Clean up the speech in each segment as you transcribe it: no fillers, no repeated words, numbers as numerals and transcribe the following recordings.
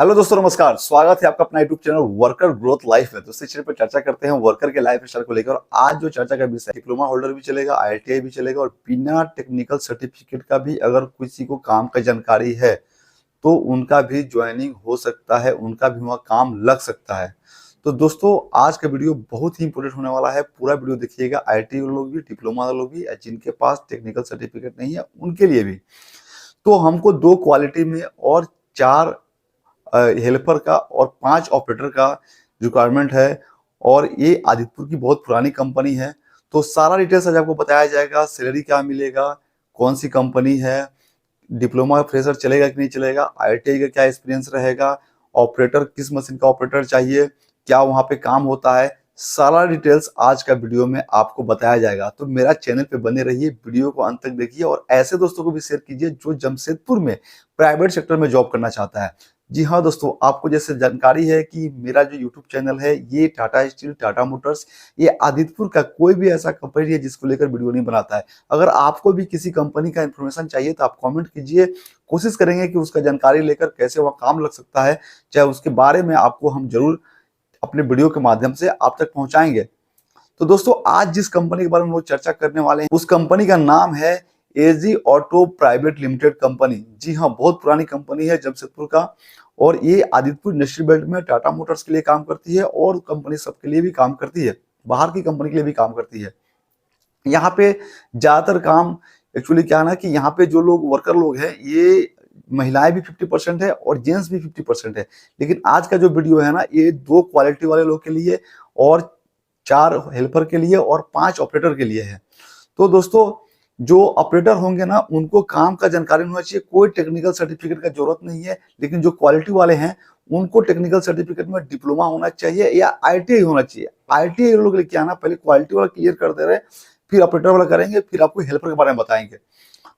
Hello दोस्तों, नमस्कार। स्वागत है आपका अपना YouTube channel worker growth life में। दोस्तों, इस चैनल पर चर्चा करते हैं वर्कर के लाइफ स्टाइल को लेकर। और आज जो चर्चा का विषय, डिप्लोमा होल्डर भी चलेगा, आईटीआई भी चलेगा, और बिना टेक्निकल सर्टिफिकेट का भी अगर किसी को काम का जानकारी है तो उनका भी ज्वाइनिंग हो सकता है, उनका भी वहाँ काम लग सकता है। तो दोस्तों, आज का वीडियो बहुत ही इंपॉर्टेंट होने वाला है। पूरा वीडियो देखिएगा। आईटी लोग भी, डिप्लोमा लोग भी, जिनके पास टेक्निकल सर्टिफिकेट नहीं है उनके लिए भी। तो हमको 2 क्वालिटी में और 4 हेल्पर का और 5 ऑपरेटर का रिक्वायरमेंट है। और ये आदित्यपुर की बहुत पुरानी कंपनी है। तो सारा डिटेल्स आज आपको बताया जाएगा। सैलरी क्या मिलेगा, कौन सी कंपनी है, डिप्लोमा फ्रेशर चलेगा कि नहीं चलेगा, आईटीआई का क्या एक्सपीरियंस रहेगा, ऑपरेटर किस मशीन का ऑपरेटर चाहिए, क्या वहाँ पे काम होता है, सारा डिटेल्स आज का वीडियो में आपको बताया जाएगा। तो मेरा चैनल पे बने रहिए, वीडियो को अंत तक देखिए और ऐसे दोस्तों को भी शेयर कीजिए जो जमशेदपुर में प्राइवेट सेक्टर में जॉब करना चाहता है। जी हाँ दोस्तों, आपको जैसे जानकारी है कि मेरा जो यूट्यूब चैनल है ये टाटा स्टील, टाटा मोटर्स, ये आदित्यपुर का कोई भी ऐसा कंपनी है जिसको लेकर वीडियो नहीं बनाता है। अगर आपको भी किसी कंपनी का इन्फॉर्मेशन चाहिए तो आप कमेंट कीजिए। कोशिश करेंगे कि उसका जानकारी लेकर कैसे वहाँ काम लग सकता है, चाहे उसके बारे में आपको हम जरूर अपने वीडियो के माध्यम से आप तक पहुंचाएंगे। तो दोस्तों, आज जिस कंपनी के बारे में हम लोग चर्चा करने वाले हैं उस कंपनी का नाम है एजी ऑटो प्राइवेट लिमिटेड कंपनी। जी हाँ, बहुत पुरानी कंपनी है जमशेदपुर का। और ये आदित्यपुर इंडस्ट्री बेल्ट में टाटा मोटर्स के लिए काम करती है और कंपनी सबके लिए भी काम करती है, बाहर की कंपनी के लिए भी काम करती है। यहाँ पे ज्यादातर काम एक्चुअली क्या है ना कि यहाँ पे जो लोग वर्कर लोग हैं ये महिलाएं भी 50% है और जेंट्स भी 50% है। लेकिन आज का जो वीडियो है ना ये 2 क्वालिटी वाले लोग के लिए और 4 हेल्पर के लिए और 5 ऑपरेटर के लिए है। तो दोस्तों, जो ऑपरेटर होंगे ना उनको काम का जानकारी होना चाहिए, कोई टेक्निकल सर्टिफिकेट का जरूरत नहीं है। लेकिन जो क्वालिटी वाले हैं उनको टेक्निकल सर्टिफिकेट में डिप्लोमा होना चाहिए या आईटीआई होना चाहिए। आईटीआई लोग लेके आना, पहले क्वालिटी वाला क्लियर कर दे रहे, फिर ऑपरेटर वाला करेंगे, फिर आपको हेल्पर के बारे में बताएंगे।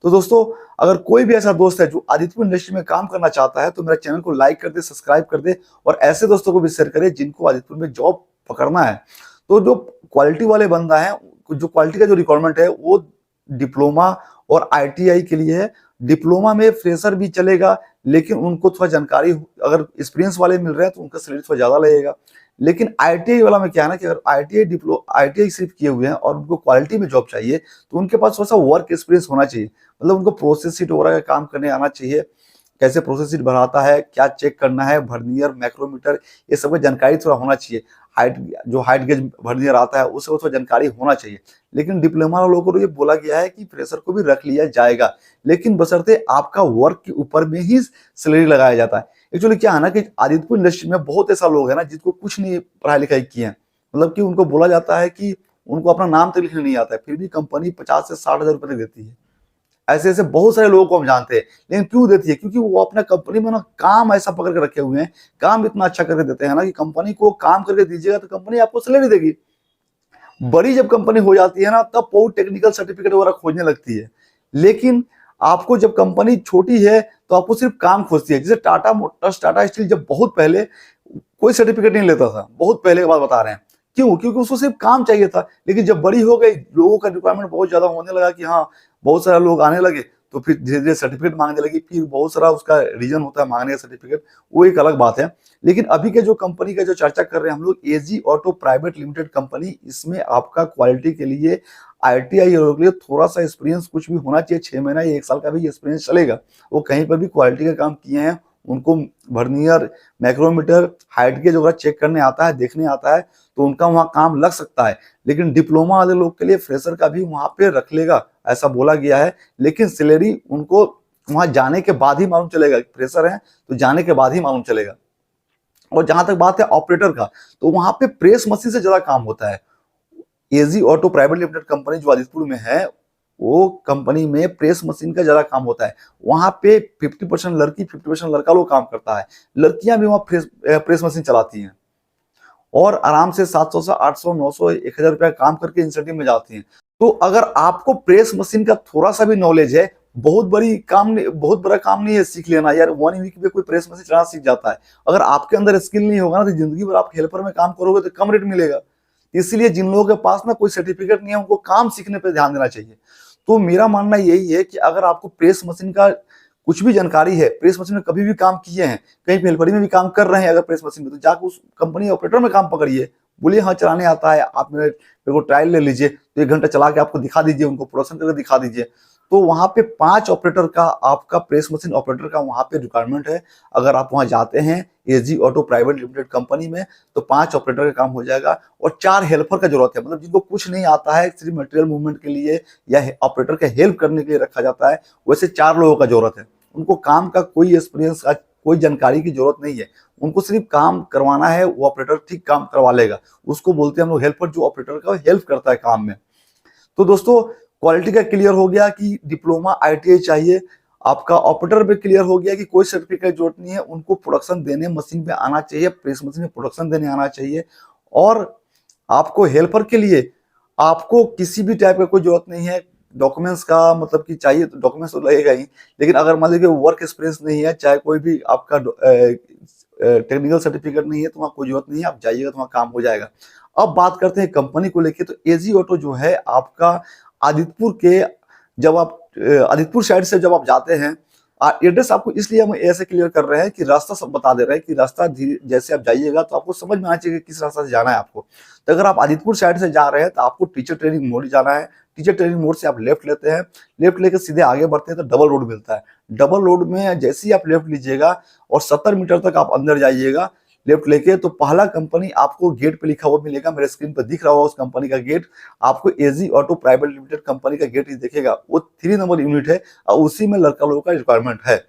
तो दोस्तों, अगर कोई भी ऐसा दोस्त है जो आदित्यपुर इंडस्ट्री में काम करना चाहता है तो मेरे चैनल को लाइक कर दे, सब्सक्राइब कर दे और ऐसे दोस्तों को भी शेयर करे जिनको आदित्यपुर में जॉब पकड़ना है। तो जो क्वालिटी वाले बंदा है, जो क्वालिटी का जो रिक्वायरमेंट है वो डिप्लोमा और आईटीआई के लिए है। डिप्लोमा में फ्रेशर भी चलेगा, लेकिन उनको थोड़ा जानकारी, अगर एक्सपीरियंस वाले मिल रहे हैं तो उनका सैलरी थोड़ा ज्यादा लगेगा। लेकिन आईटीआई वाला में क्या है ना कि अगर आईटीआई सिर्फ किए हुए हैं और उनको क्वालिटी में जॉब चाहिए तो उनके पास थोड़ा सा वर्क एक्सपीरियंस होना चाहिए। मतलब उनको प्रोसेस शीट वगैरह का काम करने आना चाहिए, कैसे प्रोसेस शीट बनाता है, क्या चेक करना है, वर्नियर, मैक्रोमीटर, ये सब का जानकारी थोड़ा होना चाहिए। हाइट गेज वर्नियर आता है उससे थोड़ा जानकारी होना चाहिए। लेकिन डिप्लोमा वालों को ये बोला गया है कि फ्रेशर को भी रख लिया जाएगा, लेकिन बशर्ते आपका वर्क के ऊपर में ही सैलरी लगाया जाता है। एक्चुअली क्या है ना कि आदित्यपुर इंडस्ट्री में बहुत ऐसा लोग है ना जिसको कुछ नहीं पढ़ाई लिखाई किए हैं। मतलब कि उनको बोला जाता है कि उनको अपना नाम तक लिखने नहीं आता है, फिर भी कंपनी 50 से 60 हजार रुपए तक देती है। ऐसे ऐसे बहुत सारे लोगों को हम जानते हैं। लेकिन क्यों देती है? क्योंकि वो अपने कंपनी में ना काम ऐसा पकड़ के रखे हुए हैं, काम इतना अच्छा करके देते हैं ना कि कंपनी को काम करके दीजिएगा तो कंपनी आपको सैलरी देगी। बड़ी जब कंपनी हो जाती है ना तब बहुत टेक्निकल सर्टिफिकेट वगैरह खोजने लगती है। लेकिन आपको जब कंपनी छोटी है तो आपको सिर्फ काम खोजती है। जैसे टाटा मोटर्स, टाटा स्टील जब बहुत पहले कोई सर्टिफिकेट नहीं लेता था, बहुत पहले की बात बता रहे हैं। क्यों? क्योंकि उसको सिर्फ काम चाहिए था। लेकिन जब बड़ी हो गई, लोगों का रिक्वायरमेंट बहुत ज्यादा होने लगा कि हाँ बहुत सारे लोग आने लगे, तो फिर धीरे धीरे सर्टिफिकेट मांगने लगी। फिर बहुत सारा उसका रीजन होता है मांगने का सर्टिफिकेट, वो एक अलग बात है। लेकिन अभी के जो कंपनी का जो चर्चा कर रहे हैं हम लोग, एजी ऑटो प्राइवेट लिमिटेड कंपनी, इसमें आपका क्वालिटी के लिए आईटीआई के लिए थोड़ा सा एक्सपीरियंस कुछ भी होना चाहिए। 6 महीना या 1 साल का भी एक्सपीरियंस चलेगा। वो कहीं पर भी क्वालिटी का काम किए हैं, उनको वर्नियर, मैक्रोमीटर, हाइट गेज वगैरह चेक करने आता है, देखने आता है, तो उनका वहाँ काम लग सकता है। लेकिन डिप्लोमा वाले लोग के लिए फ्रेशर का भी वहाँ पे रख लेगा, ऐसा बोला गया है। लेकिन सैलरी उनको वहाँ जाने के बाद ही मालूम चलेगा। फ्रेशर है तो जाने के बाद ही मालूम चलेगा। और जहां तक बात है ऑपरेटर का, तो वहां पे प्रेस मशीन से ज्यादा काम होता है। एजी ऑटो प्राइवेट लिमिटेड कंपनी जो आदित्यपुर में है, वो कंपनी में प्रेस मशीन का ज्यादा काम होता है। वहां पे 50% लड़की, 50% लड़का लोग काम करता है। लड़कियां भी वहां प्रेस मशीन चलाती हैं और आराम से 700 से 800, 900, 1000 रुपया काम करके इंसेंटिव में जाती हैं। तो अगर आपको प्रेस मशीन का थोड़ा सा भी नॉलेज है, बहुत बड़ी काम नहीं, बहुत बड़ा काम नहीं है सीख लेना यार। 1 वीक में कोई प्रेस मशीन चलाना सीख जाता है। अगर आपके अंदर स्किल नहीं होगा ना तो जिंदगी भर आप हेल्पर में काम करोगे तो कम रेट मिलेगा। इसलिए जिन लोगों के पास ना कोई सर्टिफिकेट नहीं है उनको काम सीखने पर ध्यान देना चाहिए। तो मेरा मानना यही है कि अगर आपको प्रेस मशीन का कुछ भी जानकारी है, प्रेस मशीन में कभी भी काम किए हैं, कहीं पे हेल्परी में भी काम कर रहे हैं अगर प्रेस मशीन में, तो जाकर उस कंपनी ऑपरेटर में काम पकड़िए, बोलिए हाँ चलाने आता है, आप मेरे को ट्रायल ले लीजिए, तो 1 घंटा चला के आपको दिखा दीजिए, उनको प्रोडक्शन करके दिखा दीजिए। तो वहाँ पे 5 ऑपरेटर का, आपका प्रेस मशीन ऑपरेटर का वहाँ पे रिक्वायरमेंट है। अगर आप वहाँ जाते हैं एजी ऑटो प्राइवेट लिमिटेड कंपनी में, तो 5 ऑपरेटर का काम हो जाएगा और 4 हेल्पर का जरूरत है, मतलब जिनको कुछ नहीं आता है, सिर्फ मटेरियल मूवमेंट के लिए या ऑपरेटर के हेल्प करने के लिए रखा जाता है, वैसे 4 लोगों का जरूरत है। उनको काम का कोई एक्सपीरियंस का, कोई जानकारी की जरूरत नहीं है, उनको सिर्फ काम करवाना है, वो ऑपरेटर ठीक काम करवा लेगा। उसको बोलते हैं हम लोग हेल्पर, जो ऑपरेटर का हेल्प करता है काम में। तो दोस्तों क्वालिटी का क्लियर हो गया कि डिप्लोमा आईटीआई चाहिए, आपका ऑपरेटर भी क्लियर हो गया कि कोई सर्टिफिकेट की जरूरत नहीं है, उनको प्रोडक्शन देने मशीन पे आना चाहिए, प्रेस मशीन में प्रोडक्शन देने आना चाहिए। और आपको हेल्पर के लिए आपको किसी भी टाइप का कोई जरूरत नहीं है, डॉक्यूमेंट्स का मतलब कि चाहिए तो डॉक्यूमेंट्स तो लगेगा ही, लेकिन अगर मान लीजिए वर्क एक्सपीरियंस नहीं है, चाहे कोई भी आपका टेक्निकल सर्टिफिकेट नहीं है, तो वहाँ कोई जरूरत नहीं है, आप जाइएगा तो वहाँ काम हो जाएगा। अब बात करते हैं कंपनी को लेके, तो एजी ऑटो जो है आपका आदित्यपुर के, जब आप आदित्यपुर साइड से जब आप जाते हैं, एड्रेस आपको इसलिए हम ऐसे क्लियर कर रहे हैं कि रास्ता सब बता दे रहे हैं कि रास्ता जैसे आप जाइएगा तो आपको समझ में आना चाहिए कि किस रास्ता से जाना है आपको। तो अगर आप आदित्यपुर साइड से जा रहे हैं तो आपको टीचर ट्रेनिंग मोड़ जाना है, टीचर ट्रेनिंग मोड़ से आप लेफ्ट लेते हैं, लेफ्ट लेकर सीधे आगे बढ़ते हैं तो डबल रोड मिलता है। डबल रोड में जैसे ही आप लेफ्ट लीजिएगा और 70 मीटर तक आप अंदर जाइएगा लेफ्ट लेके, तो पहला कंपनी आपको गेट पे लिखा हुआ मिलेगा, मेरे स्क्रीन पर दिख रहा होगा उस कंपनी का गेट, आपको एजी ऑटो प्राइवेट लिमिटेड कंपनी का गेट ही दिखेगा, वो 3 नंबर यूनिट है और उसी में लड़का लोगों का रिक्वायरमेंट है।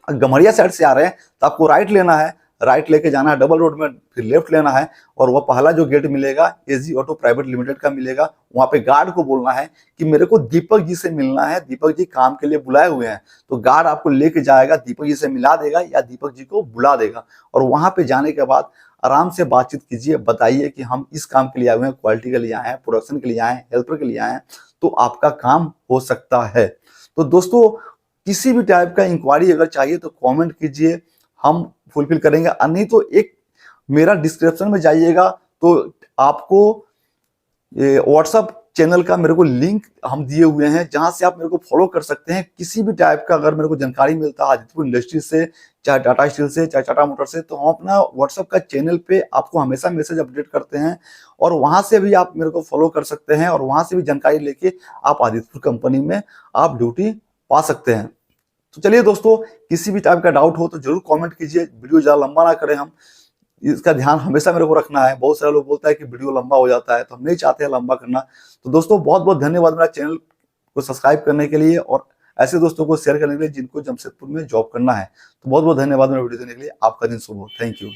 गम्हरिया साइड से आ रहे हैं तो आपको राइट लेना है, राइट लेके जाना है डबल रोड में, फिर लेफ्ट लेना है और वह पहला जो गेट मिलेगा एजी ऑटो प्राइवेट लिमिटेड का मिलेगा। वहां पे गार्ड को बोलना है कि मेरे को दीपक जी से मिलना है, दीपक जी काम के लिए बुलाए हुए हैं, तो गार्ड आपको लेके जाएगा, दीपक जी से मिला देगा या दीपक जी को बुला देगा। और वहां पे जाने के बाद आराम से बातचीत कीजिए, बताइए कि हम इस काम के लिए आए हुए हैं, क्वालिटी के लिए आए हैं, प्रोडक्शन के लिए आए हैं, हेल्पर के लिए आए हैं, तो आपका काम हो सकता है। तो दोस्तों किसी भी टाइप का इंक्वायरी अगर चाहिए तो कमेंट कीजिए, हम फुलफिल करेंगे। नहीं तो एक मेरा डिस्क्रिप्शन में जाइएगा तो आपको व्हाट्सएप चैनल का मेरे को लिंक हम दिए हुए हैं, जहां से आप मेरे को फॉलो कर सकते हैं। किसी भी टाइप का अगर मेरे को जानकारी मिलता है आदित्यपुर इंडस्ट्री से, चाहे टाटा स्टील से, चाहे टाटा मोटर से, तो हम अपना व्हाट्सएप का चैनल पे आपको हमेशा मैसेज अपडेट करते हैं और वहां से भी आप मेरे को फॉलो कर सकते हैं और वहां से भी जानकारी लेके आप आदित्यपुर कंपनी में आप ड्यूटी पा सकते हैं। तो चलिए दोस्तों, किसी भी टाइप का डाउट हो तो जरूर कमेंट कीजिए, वीडियो ज़्यादा लंबा ना करें हम, इसका ध्यान हमेशा मेरे को रखना है। बहुत सारे लोग बोलता है कि वीडियो लंबा हो जाता है, तो हम नहीं चाहते हैं लंबा करना। तो दोस्तों बहुत बहुत धन्यवाद मेरा चैनल को सब्सक्राइब करने के लिए और ऐसे दोस्तों को शेयर करने के लिए जिनको जमशेदपुर में जॉब करना है। तो बहुत बहुत धन्यवाद मेरा वीडियो देने के लिए। आपका दिन शुभ हो। Thank you.